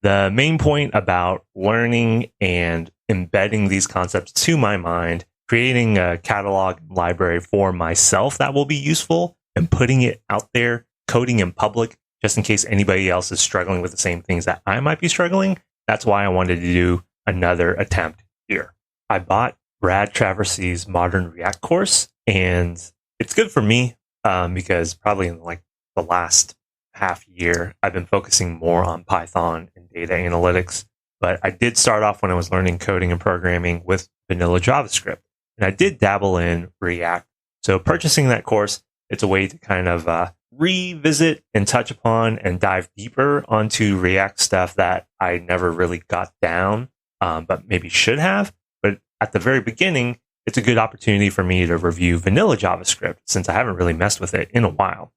The main point about learning and embedding these concepts to my mind, creating a catalog library for myself that will be useful, and putting it out there, coding in public, just in case anybody else is struggling with the same things that I might be struggling. That's why I wanted to do another attempt here. I bought Brad Traversy's Modern React course, and it's good for me because probably in like the last half year, I've been focusing more on Python and data analytics. But I did start off when I was learning coding and programming with vanilla JavaScript. And I did dabble in React. So purchasing that course, it's a way to kind of revisit and touch upon and dive deeper onto React stuff that I never really got down, but maybe should have. But at the very beginning, it's a good opportunity for me to review vanilla JavaScript since I haven't really messed with it in a while.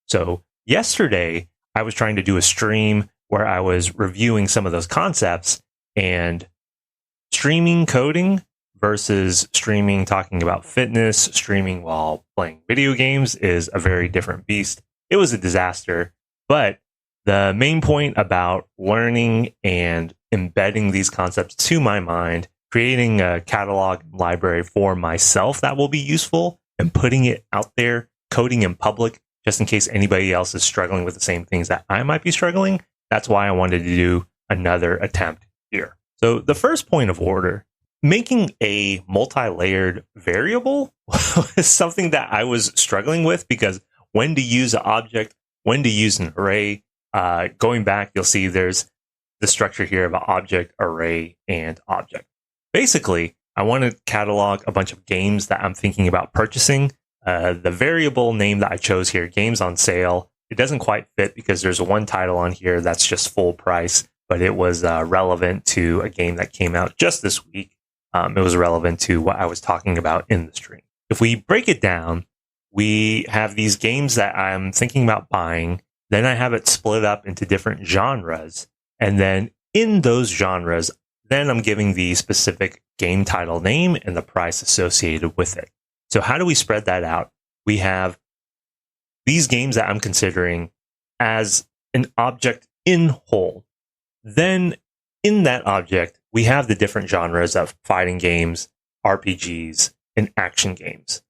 So yesterday, I was trying to do a stream where I was reviewing some of those concepts, and streaming coding versus streaming talking about fitness, streaming while playing video games is a very different beast. It was a disaster, but the main point about learning and embedding these concepts to my mind, creating a catalog library for myself that will be useful, and putting it out there, coding in public, just in case anybody else is struggling with the same things that I might be struggling. That's why I wanted to do another attempt here. So the first point of order, making a multi-layered variable was something that I was struggling with, because when to use an object, when to use an array. Going back, you'll see there's the structure here of an object, array, and object. Basically, I want to catalog a bunch of games that I'm thinking about purchasing. The variable name that I chose here, games on sale, it doesn't quite fit because there's one title on here that's just full price, but it was relevant to a game that came out just this week. It was relevant to what I was talking about in the stream. If we break it down, we have these games that I'm thinking about buying. Then I have it split up into different genres. And then in those genres, then I'm giving the specific game title name and the price associated with it. So how do we spread that out? We have these games that I'm considering as an object in whole. Then in that object, we have the different genres of fighting games, RPGs, and action games.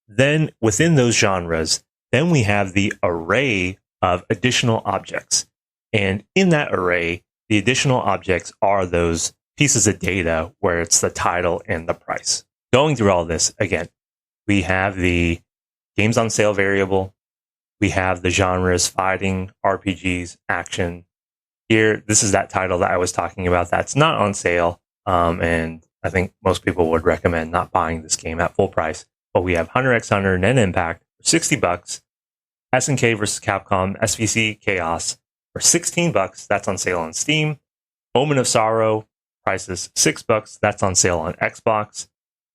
Then within those genres, then we have the array of additional objects. And in that array, the additional objects are those pieces of data where it's the title and the price. Going through all this again, we have the games on sale variable. We have the genres fighting, RPGs, action. Here, this is that title that I was talking about that's not on sale. And I think most people would recommend not buying this game at full price. But we have Hunter x Hunter Net Impact for $60. SNK versus Capcom SVC Chaos for $16. That's on sale on Steam. Omen of Sorrow, prices $6. That's on sale on Xbox.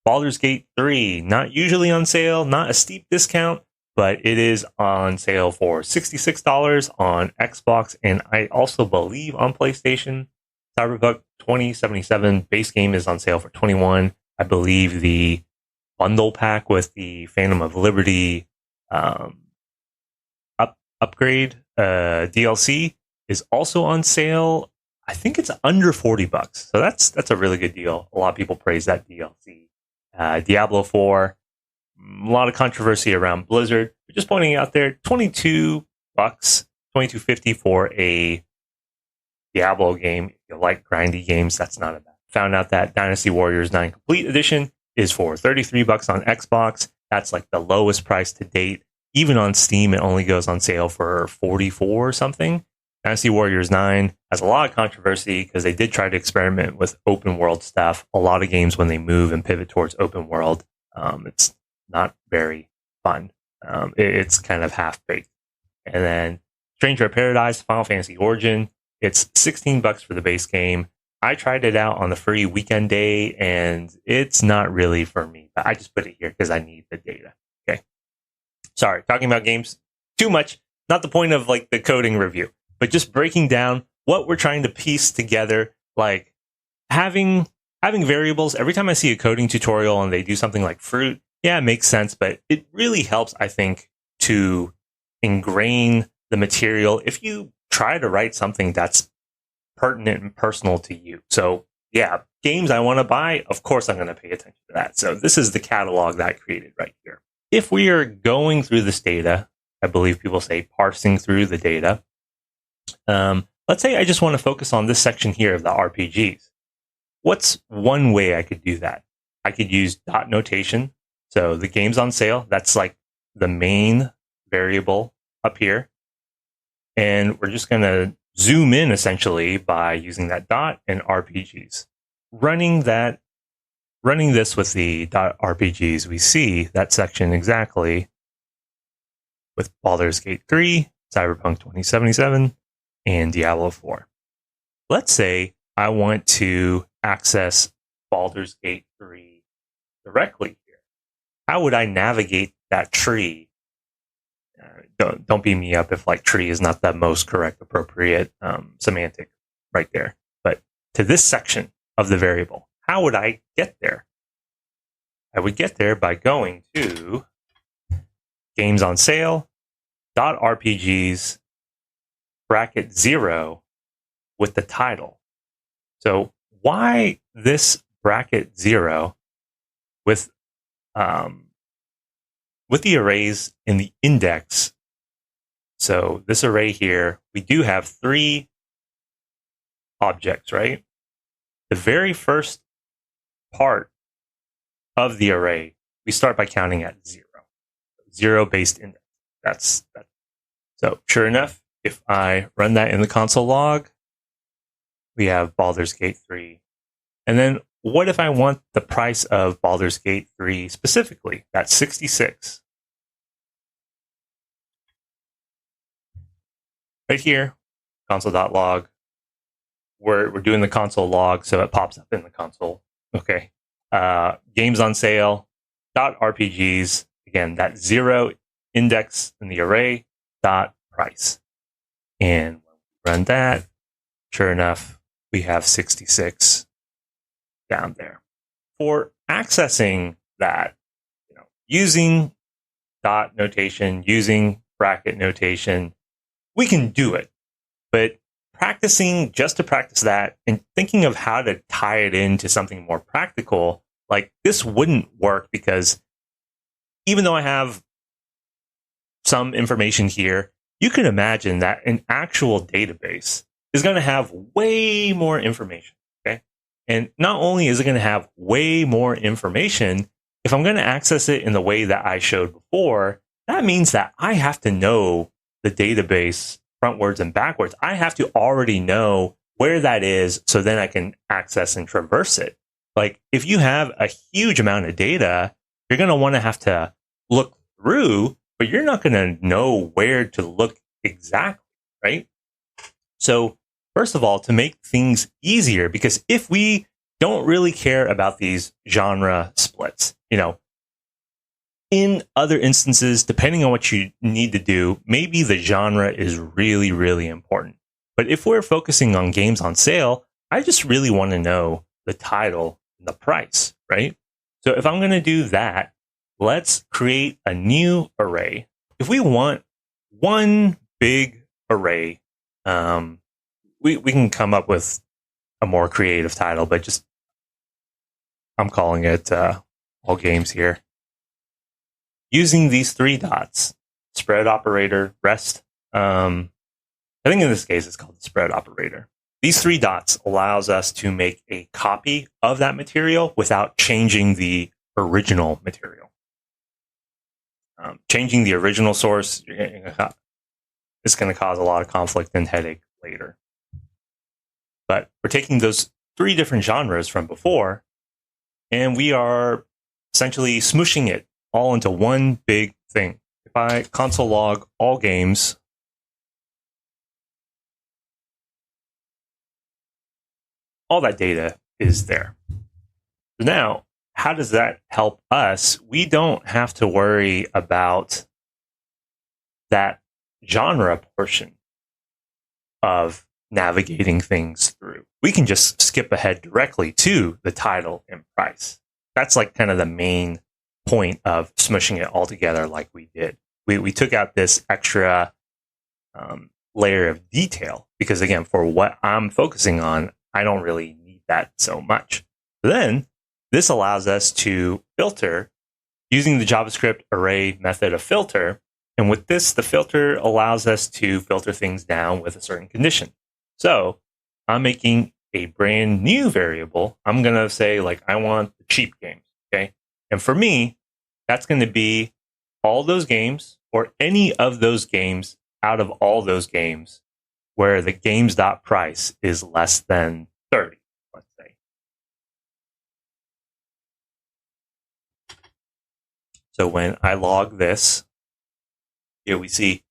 Baldur's Gate 3, not usually on sale, not a steep discount, but it is on sale for $66 on Xbox, and I also believe on PlayStation. Cyberpunk 2077 base game is on sale for $21. I believe the bundle pack with the Phantom of Liberty upgrade DLC is also on sale. I think it's under $40. So that's a really good deal. A lot of people praise that DLC. Diablo 4, a lot of controversy around Blizzard. We're just pointing out there, $22, $22.50 for a Diablo game. If you like grindy games, that's not a bad. Found out that Dynasty Warriors 9 Complete Edition is for $33 on Xbox. That's like the lowest price to date. Even on Steam, it only goes on sale for $44 or something. Dynasty Warriors 9 has a lot of controversy because they did try to experiment with open world stuff. A lot of games, when they move and pivot towards open world, it's not very fun. It's kind of half-baked. And then Stranger of Paradise, Final Fantasy Origin, it's $16 for the base game. I tried it out on the free weekend day, and it's not really for me. But I just put it here because I need the data. Okay. Sorry, talking about games too much. Not the point of like the coding review, but just breaking down what we're trying to piece together, like having variables. Every time I see a coding tutorial and they do something like fruit, yeah, it makes sense, but it really helps, I think, to ingrain the material. If you try to write something that's pertinent and personal to you. So yeah, games I want to buy, of course I'm going to pay attention to that. So this is the catalog that I created right here. If we are going through this data, I believe people say parsing through the data. Let's say I just want to focus on this section here of the RPGs. What's one way I could do that? I could use dot notation. So the game's on sale, that's like the main variable up here. And we're just going to zoom in essentially by using that dot and RPGs. Running this with the dot RPGs, we see that section exactly with Baldur's Gate 3, Cyberpunk 2077, and Diablo 4. Let's say I want to access Baldur's Gate 3 directly here. How would I navigate that tree? Don't beat me up if like tree is not the most correct, appropriate semantic right there. But to this section of the variable, how would I get there? I would get there by going to games on sale, .rpgs, bracket 0 with the title. So why this bracket 0 with the arrays in the index? So this array here, we do have 3 objects, right? The very first part of the array, we start by counting at 0. 0 based index. That's that. So sure enough, if I run that in the console log, we have Baldur's Gate 3. And then what if I want the price of Baldur's Gate 3 specifically? That's 66. Right here, console.log. We're doing the console log, so it pops up in the console. Okay. Games on sale, .rpgs. Again, that 0 index in the array, .price. And when we run that, sure enough, we have 66 down there. For accessing that, using dot notation, using bracket notation, we can do it. But practicing just to practice that and thinking of how to tie it into something more practical, like this wouldn't work, because even though I have some information here, you can imagine that an actual database is going to have way more information. Okay. And not only is it going to have way more information, if I'm going to access it in the way that I showed before, that means that I have to know the database frontwards and backwards. I have to already know where that is, so then I can access and traverse it. Like if you have a huge amount of data, you're going to have to look through, but you're not going to know where to look exactly, right? So first of all, to make things easier, because if we don't really care about these genre splits, in other instances, depending on what you need to do, maybe the genre is really, really important. But if we're focusing on games on sale, I just really want to know the title and the price, right? So if I'm going to do that, let's create a new array. If we want one big array, we can come up with a more creative title, but just I'm calling it all games here. Using these 3 dots, spread operator, rest. I think in this case it's called the spread operator. These 3 dots allows us to make a copy of that material without changing the original material. Changing the original source is going to cause a lot of conflict and headache later. But we're taking those 3 different genres from before, and we are essentially smooshing it all into one big thing. If I console log all games, all that data is there. So now, how does that help us? We don't have to worry about that genre portion of navigating things through. We can just skip ahead directly to the title and price. That's like kind of the main point of smushing it all together like we did. We took out this extra layer of detail because, again, for what I'm focusing on, I don't really need that so much. Then this allows us to filter using the JavaScript array method of filter. And with this, the filter allows us to filter things down with a certain condition. So I'm making a brand new variable. I'm going to say, like, I want the cheap games. Okay. And for me, that's going to be all those games or any of those games out of all those games where the games.price is less than 30, let's say. So when I log this, here we see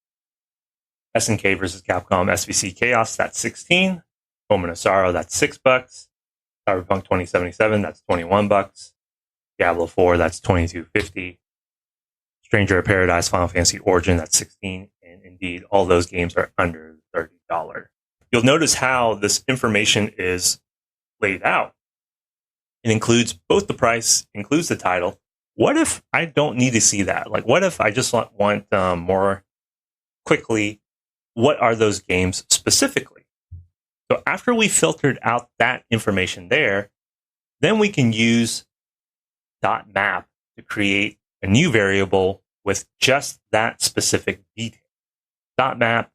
SNK versus Capcom SVC Chaos, that's 16. Omen of Sorrow, that's $6. Cyberpunk 2077, that's $21. Diablo 4, that's $22.50. Stranger of Paradise, Final Fantasy Origin, that's $16. And indeed, all those games are under $30. You'll notice how this information is laid out. It includes both the price, includes the title. What if I don't need to see that? Like, what if I just want more quickly, what are those games specifically? So after we filtered out that information there, then we can use .map to create a new variable with just that specific detail. .map,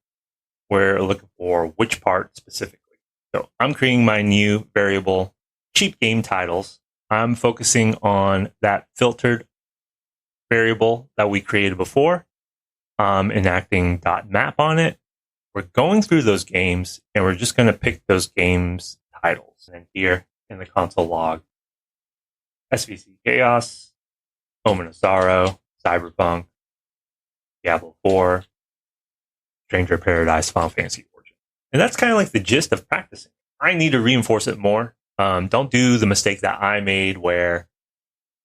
we're looking for which part specifically. So I'm creating my new variable, cheap game titles. I'm focusing on that filtered variable that we created before, enacting .map on it. We're going through those games, and we're just going to pick those games titles. And here in the console log, SVC Chaos, Omen of Sorrow, Cyberpunk, Diablo 4, Stranger of Paradise, Final Fantasy Origin. And that's kind of like the gist of practicing. I need to reinforce it more. Don't do the mistake that I made where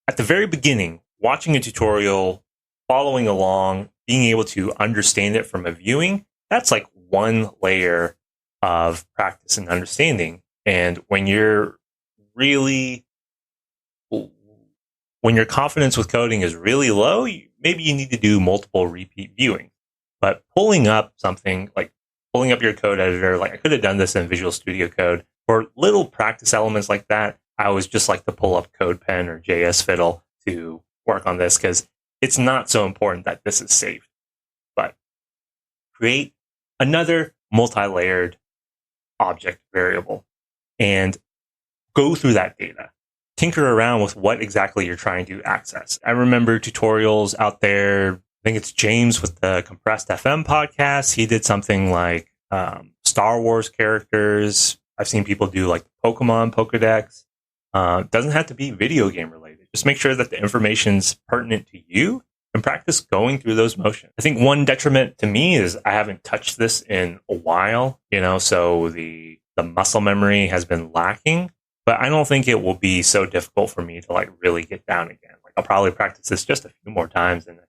at the very beginning, watching a tutorial, following along, being able to understand it from a viewing, that's like one layer of practice and understanding. And when your confidence with coding is really low, maybe you need to do multiple repeat viewing. But pulling up something like pulling up your code editor, like I could have done this in Visual Studio Code. For little practice elements like that, I always just like to pull up CodePen or JS Fiddle to work on this because it's not so important that this is saved. But create another multi-layered object variable and go through that data. Tinker around with what exactly you're trying to access. I remember tutorials out there. I think it's James with the Compressed FM podcast. He did something like Star Wars characters. I've seen people do like Pokemon Pokedex. Doesn't have to be video game related. Just make sure that the information's pertinent to you and practice going through those motions. I think one detriment to me is I haven't touched this in a while, so the muscle memory has been lacking, but I don't think it will be so difficult for me to like really get down again. Like I'll probably practice this just a few more times and